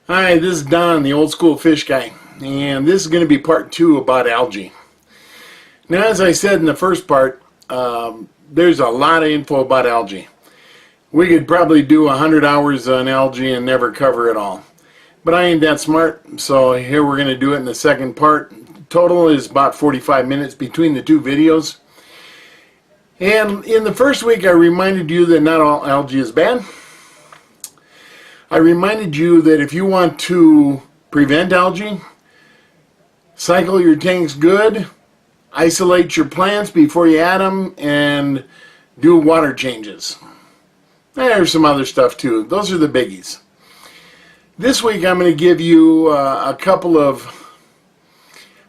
Hi, this is Don, the old school fish guy, and this is going to be part 2 about algae. Now, as I said in the first part, there's a lot of info about algae. We could probably do 100 hours on algae and never cover it all. But I ain't that smart, so here we're going to do it in the second part. Total is about 45 minutes between the two videos. And in the first week, I reminded you that not all algae is bad. I reminded you that if you want to prevent algae, cycle your tanks good, isolate your plants before you add them, and do water changes. There's some other stuff too. Those are the biggies. This week I'm going to give you a couple of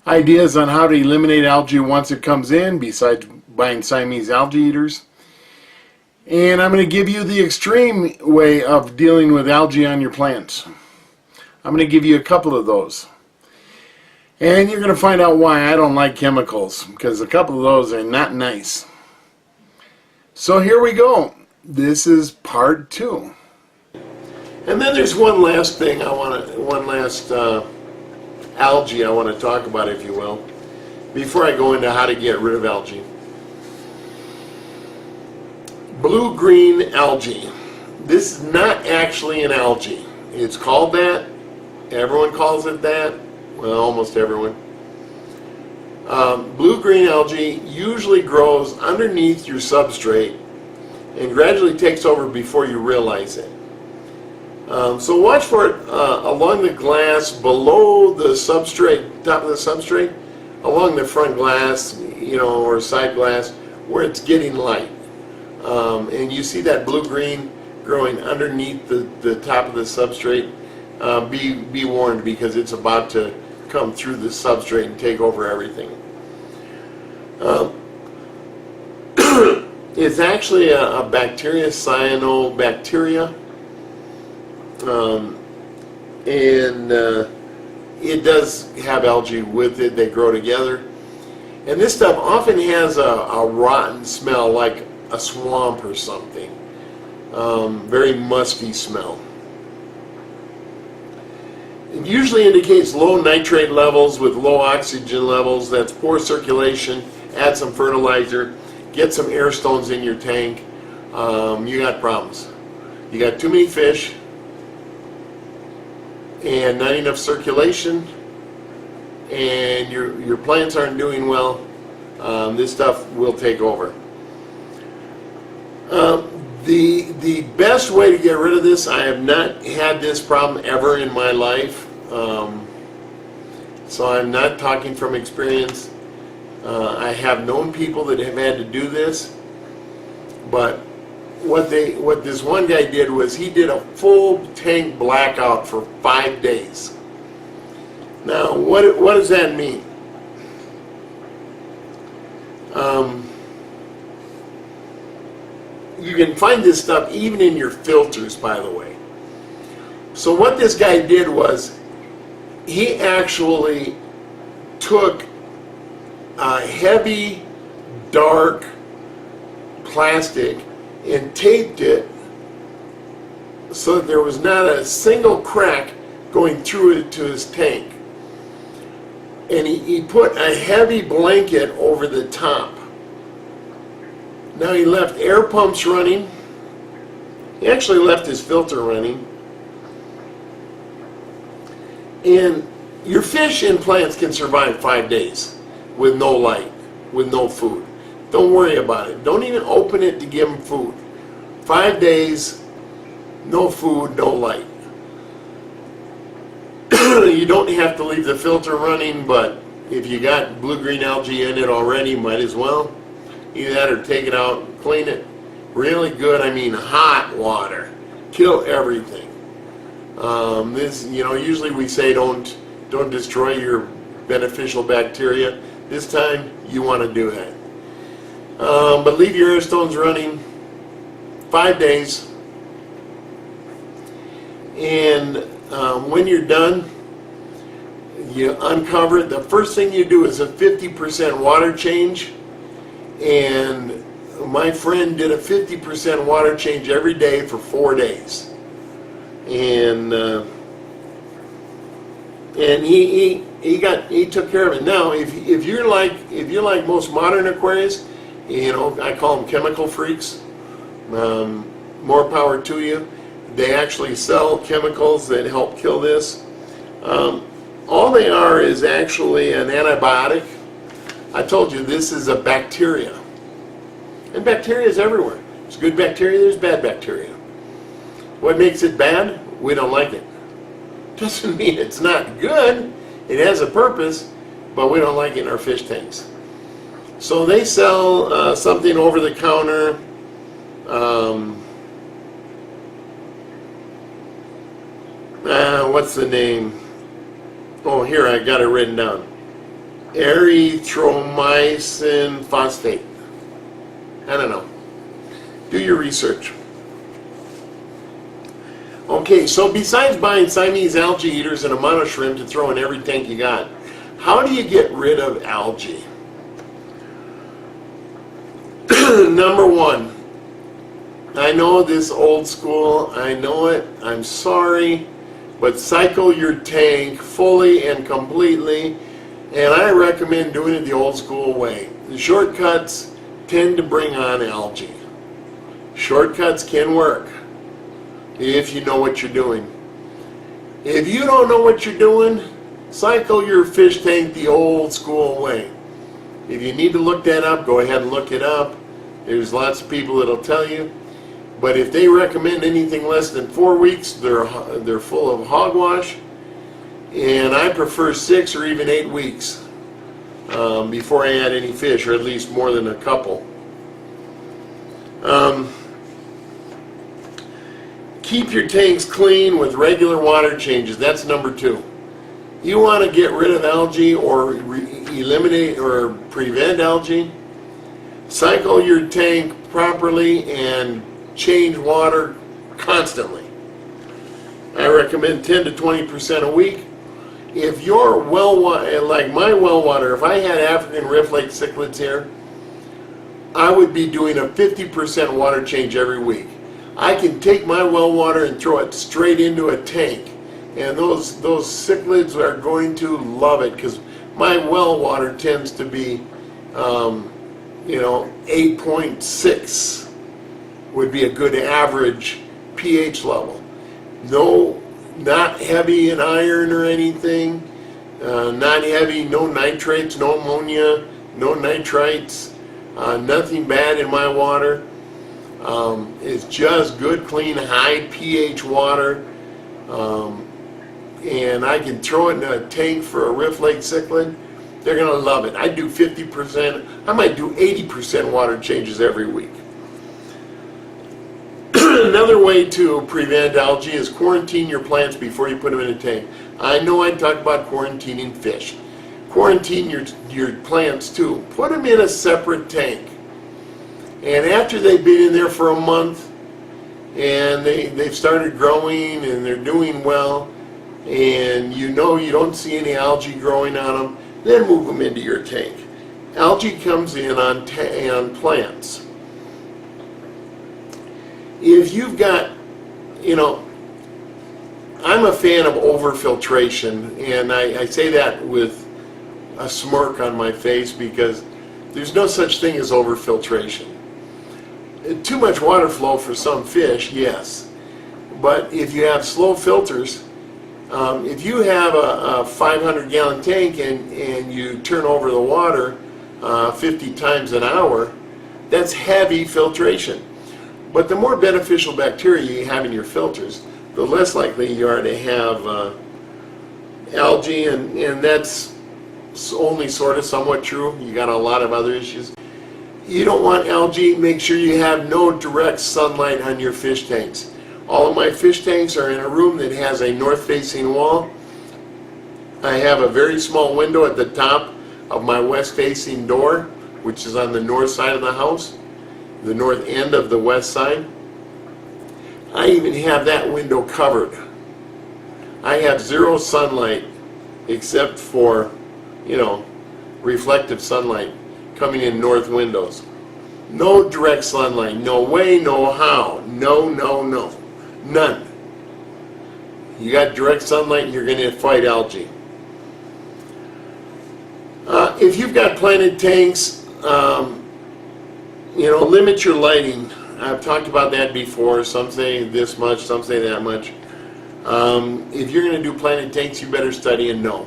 ideas on how to eliminate algae once it comes in, besides buying Siamese algae eaters. And I'm going to give you the extreme way of dealing with algae on your plants. I'm going to give you a couple of those. And you're going to find out why I don't like chemicals, because a couple of those are not nice. So here we go. This is part 2. And then there's one last thing algae I want to talk about, if you will, before I go into how to get rid of algae. Blue-green algae. This is not actually an algae. It's called that. Everyone calls it that. Well, almost everyone. Blue-green algae usually grows underneath your substrate and gradually takes over before you realize it. So watch for it along the glass, below the substrate, top of the substrate, along the front glass, or side glass, where it's getting light. And you see that blue-green growing underneath the top of the substrate. Be warned, because it's about to come through the substrate and take over everything. It's actually a bacteria, cyanobacteria, and it does have algae with it. They grow together, and this stuff often has a rotten smell, like a swamp or something. Very musky smell. It usually indicates low nitrate levels with low oxygen levels. That's poor circulation. Add some fertilizer. Get some air stones in your tank. You got problems. You got too many fish and not enough circulation, and your plants aren't doing well. This stuff will take over. The best way to get rid of this, I have not had this problem ever in my life, so I'm not talking from experience. I have known people that have had to do this, but what this one guy did was he did a full tank blackout for 5 days. Now, what does that mean? You can find this stuff even in your filters, by the way. So what this guy did was he actually took a heavy, dark plastic and taped it so that there was not a single crack going through it to his tank. And he put a heavy blanket over the top. Now he left air pumps running. He actually left his filter running. And your fish and plants can survive 5 days with no light, with no food. Don't worry about it. Don't even open it to give them food. 5 days, no food, no light. You don't have to leave the filter running, but if you got blue-green algae in it already, might as well. Either that or take it out, clean it really good. I mean, hot water, kill everything. Usually we say don't destroy your beneficial bacteria. This time you want to do that. But leave your air stones running 5 days, and when you're done, you uncover it. The first thing you do is a 50% water change. And my friend did a 50% water change every day for 4 days. And and he took care of it. Now, if you're like most modern aquarists, you know, I call them chemical freaks. More power to you. They actually sell chemicals that help kill this. All they are is actually an antibiotic. I told you this is a bacteria. And bacteria is everywhere. There's good bacteria, there's bad bacteria. What makes it bad? We don't like it. Doesn't mean it's not good. It has a purpose, but we don't like it in our fish tanks. So they sell something over the counter. What's the name? Oh, here, I got it written down. Erythromycin phosphate. I don't know. Do your research. Okay, so besides buying Siamese algae eaters and a monoshrimp to throw in every tank you got, how do you get rid of algae? Number one, I know this old school, I know it, I'm sorry, but cycle your tank fully and completely, and I recommend doing it the old school way. The shortcuts tend to bring on algae. Shortcuts can work if you know what you're doing. If you don't know what you're doing, cycle your fish tank the old school way. If you need to look that up, go ahead and look it up. There's lots of people that'll tell you. But if they recommend anything less than 4 weeks, they're full of hogwash. And I prefer 6 or even 8 weeks before I add any fish, or at least more than a couple. Keep your tanks clean with regular water changes. That's number 2. You want to get rid of algae or eliminate or prevent algae, cycle your tank properly and change water constantly. I recommend 10 to 20% a week. If your well water, like my well water, if I had African Rift Lake cichlids here, I would be doing a 50% water change every week. I can take my well water and throw it straight into a tank, and those cichlids are going to love it, because my well water tends to be 8.6 would be a good average pH level. No, not heavy in iron or anything, not heavy, no nitrates, no ammonia, no nitrites, nothing bad in my water. It's just good, clean, high pH water, and I can throw it in a tank for a Rift Lake cichlid. They're going to love it. I do 50%, I might do 80% water changes every week. Another way to prevent algae is quarantine your plants before you put them in a tank. I know I talked about quarantining fish. Quarantine your plants too. Put them in a separate tank. And after they've been in there for a month and they've started growing and they're doing well, and you know you don't see any algae growing on them, then move them into your tank. Algae comes in on plants. If you've got, I'm a fan of overfiltration, and I say that with a smirk on my face, because there's no such thing as overfiltration. Too much water flow for some fish, yes, but if you have slow filters, if you have a 500-gallon tank and you turn over the water 50 times an hour, that's heavy filtration. But the more beneficial bacteria you have in your filters, the less likely you are to have algae, and that's only sort of somewhat true. You got a lot of other issues. You don't want algae. Make sure you have no direct sunlight on your fish tanks. All of my fish tanks are in a room that has a north-facing wall. I have a very small window at the top of my west-facing door, which is on the north side of the house, the north end of the west side. I even have that window covered. I have zero sunlight except for, reflective sunlight coming in north windows. No direct sunlight. No way, no how. No, no, no. None. You got direct sunlight, you're going to fight algae. If you've got planted tanks, limit your lighting. I've talked about that before. Some say this much, some say that much. If you're going to do planted tanks, you better study and know.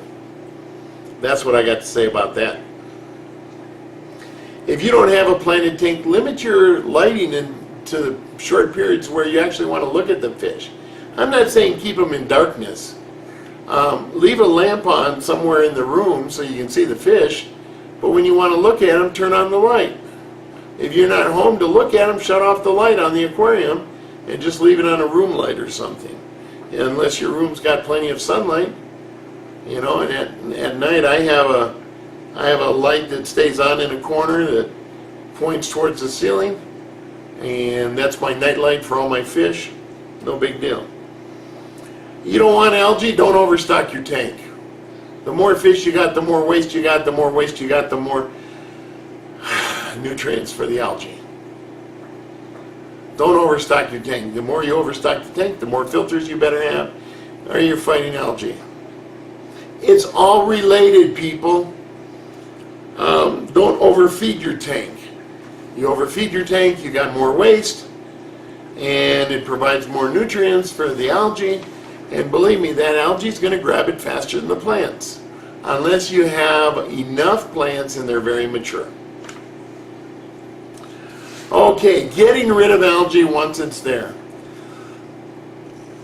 That's what I got to say about that. If you don't have a planted tank, limit your lighting to short periods where you actually want to look at the fish. I'm not saying keep them in darkness. Leave a lamp on somewhere in the room so you can see the fish, but when you want to look at them, turn on the light. If you're not home to look at them, shut off the light on the aquarium and just leave it on a room light or something. Unless your room's got plenty of sunlight, and at night I have a light that stays on in a corner that points towards the ceiling, and that's my night light for all my fish. No big deal. You don't want algae, don't overstock your tank. The more fish you got, the more waste you got, the more waste you got, the more nutrients for the algae. Don't overstock your tank. The more you overstock the tank, the more filters you better have, or you're fighting algae. It's all related, people. Don't overfeed your tank. You overfeed your tank, you got more waste, and it provides more nutrients for the algae. And believe me, that algae is going to grab it faster than the plants, unless you have enough plants and they're very mature. Okay, getting rid of algae once it's there.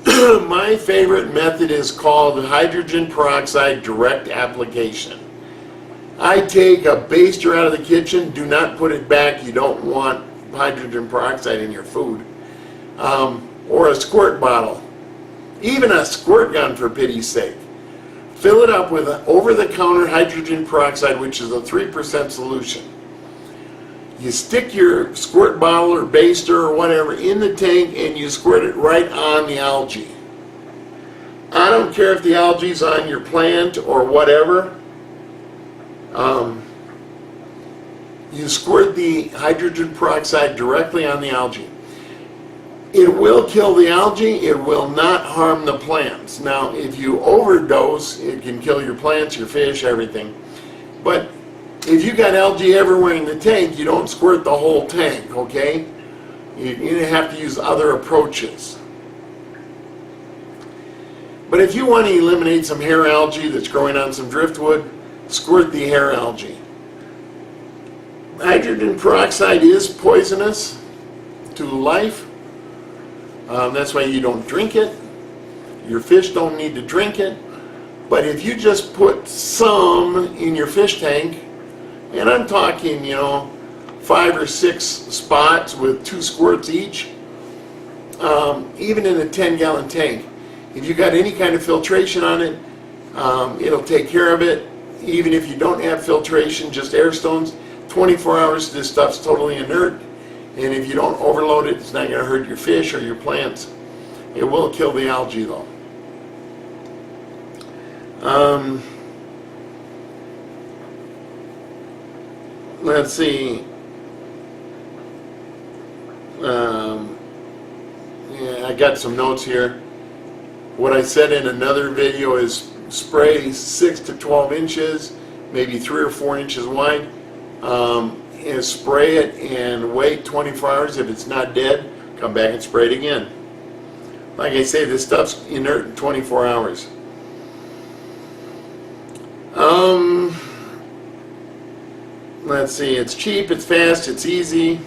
My favorite method is called hydrogen peroxide direct application. I take a baster out of the kitchen, do not put it back. You don't want hydrogen peroxide in your food. Or a squirt bottle. Even a squirt gun, for pity's sake. Fill it up with over-the-counter hydrogen peroxide, which is a 3% solution. You stick your squirt bottle or baster or whatever in the tank and you squirt it right on the algae. I don't care if the algae's on your plant or whatever. You squirt the hydrogen peroxide directly on the algae. It will kill the algae, it will not harm the plants. Now, if you overdose, it can kill your plants, your fish, everything. But if you got algae everywhere in the tank, you don't squirt the whole tank, okay? You have to use other approaches. But if you want to eliminate some hair algae that's growing on some driftwood, squirt the hair algae. Hydrogen peroxide is poisonous to life. That's why you don't drink it. Your fish don't need to drink it. But if you just put some in your fish tank, and I'm talking, 5 or 6 spots with 2 squirts each, even in a 10-gallon tank, if you got any kind of filtration on it, it'll take care of it. Even if you don't have filtration, just air stones, 24 hours, this stuff's totally inert. And if you don't overload it, it's not going to hurt your fish or your plants. It will kill the algae, though. Let's see. Yeah, I got some notes here. What I said in another video is spray 6 to 12 inches, maybe 3 or 4 inches wide. And spray it and wait 24 hours. If it's not dead, come back and spray it again. Like I say, this stuff's inert in 24 hours. Let's see, it's cheap, it's fast, it's easy.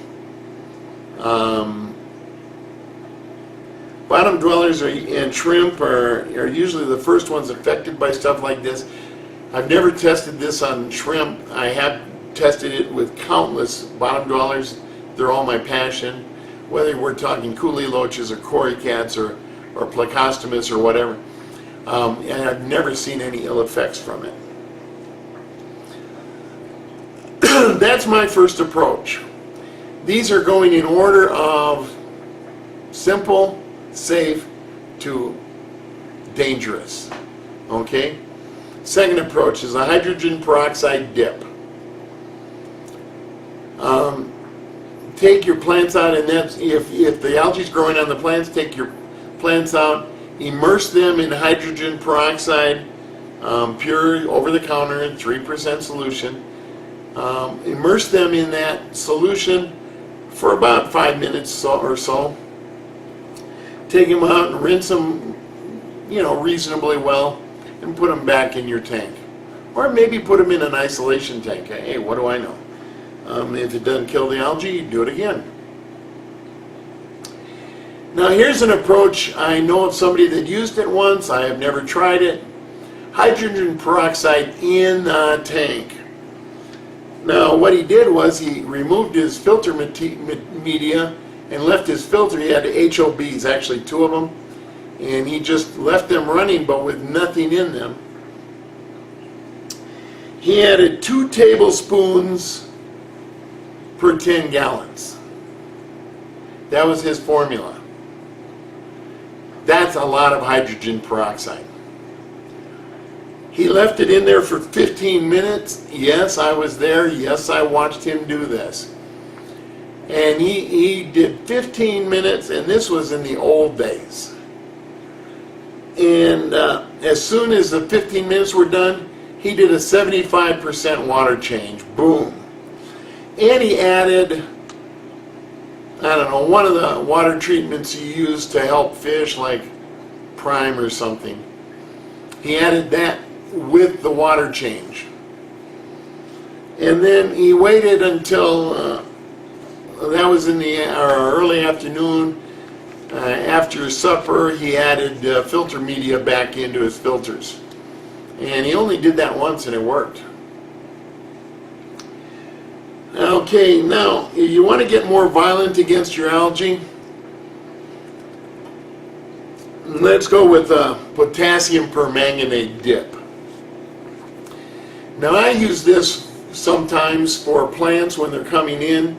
Bottom dwellers and shrimp are usually the first ones affected by stuff like this. I've never tested this on shrimp. I have tested it with countless bottom dwellers. They're all my passion. Whether we're talking coolie loaches or cory cats or plecostomus or whatever. And I've never seen any ill effects from it. That's my first approach. These are going in order of simple, safe to dangerous. Okay? Second approach is a hydrogen peroxide dip. Take your plants out, and that's if the algae is growing on the plants, take your plants out, immerse them in hydrogen peroxide pure over-the-counter 3% solution. Immerse them in that solution for about 5 minutes or so. Take them out and rinse them, reasonably well, and put them back in your tank. Or maybe put them in an isolation tank. Hey, what do I know? If it doesn't kill the algae, do it again. Now here's an approach. I know of somebody that used it once. I have never tried it. Hydrogen peroxide in the tank. Now what he did was he removed his filter media and left his filter. He had HOBs, actually 2 of them, and he just left them running but with nothing in them. He added 2 tablespoons per 10 gallons. That was his formula. That's a lot of hydrogen peroxide. He left it in there for 15 minutes. Yes, I was there. Yes, I watched him do this. And he did 15 minutes, and this was in the old days. And as soon as the 15 minutes were done, he did a 75% water change. Boom. And he added, I don't know, one of the water treatments you use to help fish, like Prime or something. He added that with the water change. And then he waited until that was in the early afternoon. After supper, he added filter media back into his filters. And he only did that once and it worked. Okay, now, you want to get more violent against your algae? Let's go with Potassium Permanganate dip. Now, I use this sometimes for plants when they're coming in.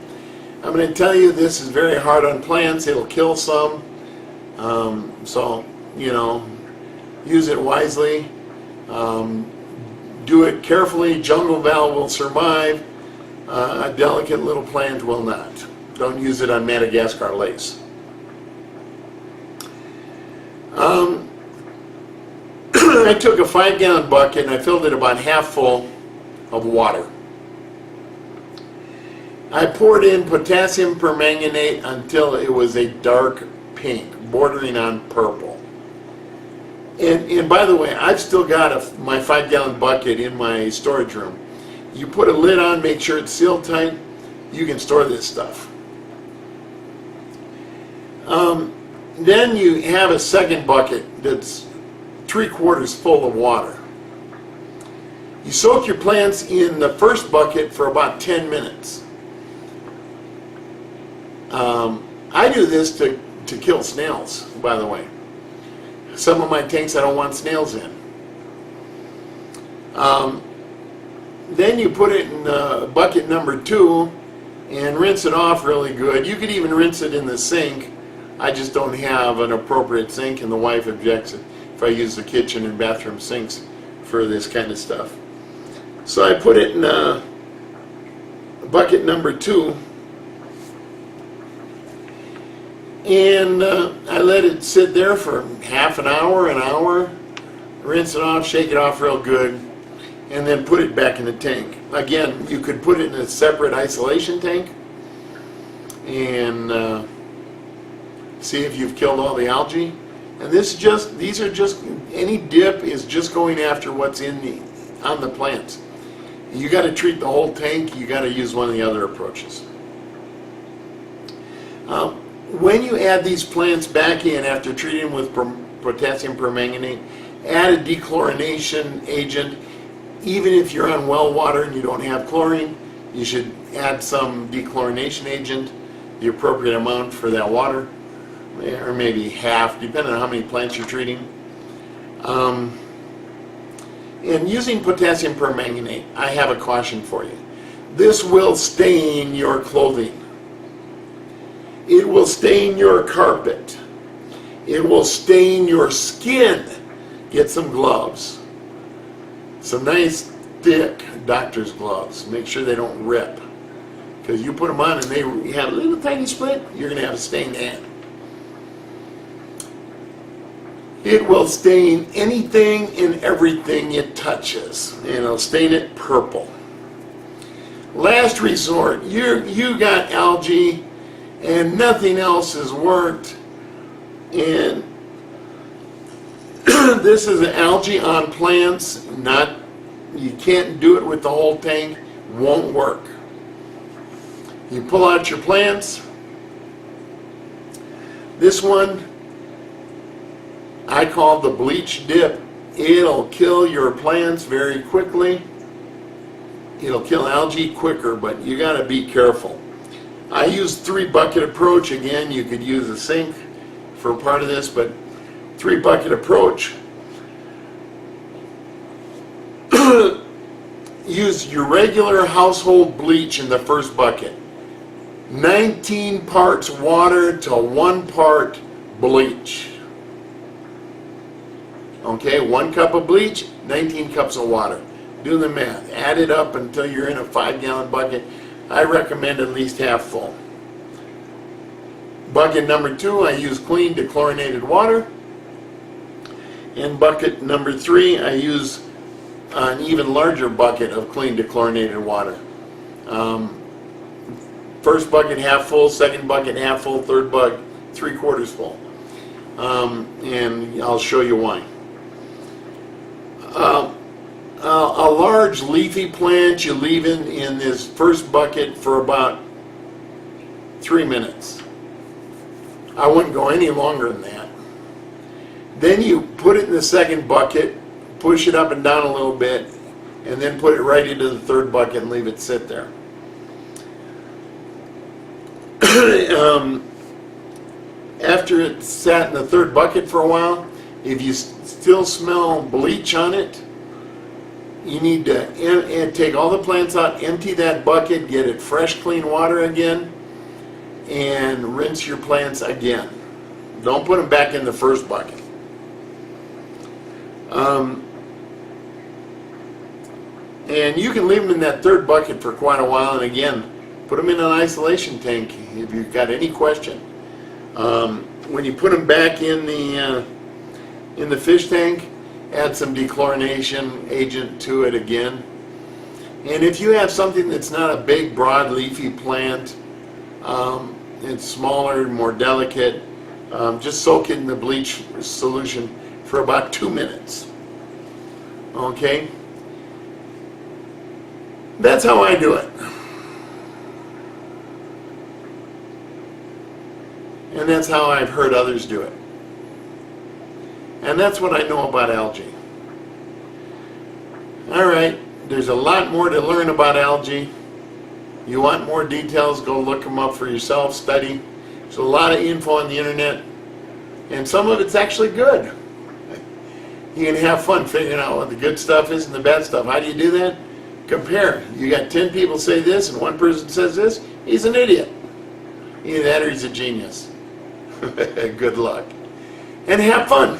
I'm going to tell you, this is very hard on plants. It'll kill some. So, use it wisely. Do it carefully. Jungle Val will survive. A delicate little plant will not. Don't use it on Madagascar lace. I took a 5-gallon bucket and I filled it about half full of water. I poured in potassium permanganate until it was a dark pink, bordering on purple. And by the way, I've still got my 5-gallon bucket in my storage room. You put a lid on, make sure it's sealed tight, you can store this stuff. Then you have a second bucket that's 3/4 full of water. You soak your plants in the first bucket for about 10 minutes. I do this to kill snails, by the way. Some of my tanks I don't want snails in. Then you put it in bucket number 2 and rinse it off really good. You could even rinse it in the sink. I just don't have an appropriate sink, and the wife objects if I use the kitchen and bathroom sinks for this kind of stuff. So I put it in bucket number 2, and I let it sit there for half an hour, rinse it off, shake it off real good, and then put it back in the tank. Again, you could put it in a separate isolation tank and see if you've killed all the algae. And these are just, any dip is just going after what's on the plants. You got to treat the whole tank. You got to use one of the other approaches. When you add these plants back in after treating with potassium permanganate, add a dechlorination agent. Even if you're on well water and you don't have chlorine, you should add some dechlorination agent, the appropriate amount for that water, or maybe half, depending on how many plants you're treating. And using potassium permanganate, I have a caution for you. This will stain your clothing. It will stain your carpet. It will stain your skin. Get some gloves. Some nice thick doctor's gloves. Make sure they don't rip. Because you put them on and they have a little tiny split, you're going to have a stained hand. It will stain anything and everything it touches, and it'll stain it purple. Last resort, you got algae and nothing else has worked, and this is algae on plants. You can't do it with the whole tank, won't work. You pull out your plants. This one I call the Bleach Dip. It'll kill your plants very quickly. It'll kill algae quicker, but you got to be careful. I use 3-bucket approach. Again, you could use a sink for part of this, but 3-bucket approach. Use your regular household bleach in the first bucket. 19 parts water to 1 part bleach. Okay, 1 cup of bleach, 19 cups of water. Do the math. Add it up until you're in a 5-gallon bucket. I recommend at least half full. Bucket number 2, I use clean dechlorinated water. And bucket number 3, I use an even larger bucket of clean dechlorinated water. First bucket half full, second bucket half full, third bucket 3/4 full. And I'll show you why. A large leafy plant you leave in this first bucket for about 3 minutes. I wouldn't go any longer than that. Then you put it in the second bucket, push it up and down a little bit, and then put it right into the third bucket and leave it sit there. After it's sat in the third bucket for a while, if you still smell bleach on it, you need to take all the plants out, empty that bucket, get it fresh, clean water again, and rinse your plants again. Don't put them back in the first bucket. And you can leave them in that third bucket for quite a while, and again, put them in an isolation tank if you've got any question. When you put them back in the fish tank, add some dechlorination agent to it again. And if you have something that's not a big, broad, leafy plant, it's smaller, more delicate, just soak it in the bleach solution for about 2 minutes. Okay? That's how I do it. And that's how I've heard others do it. And that's what I know about algae. Alright, there's a lot more to learn about algae. You want more details, go look them up for yourself, study. There's a lot of info on the internet, and some of it's actually good. You can have fun figuring out what the good stuff is and the bad stuff. How do you do that? Compare. You got 10 people say this and one person says this, he's an idiot. Either that or he's a genius. Good luck. And have fun.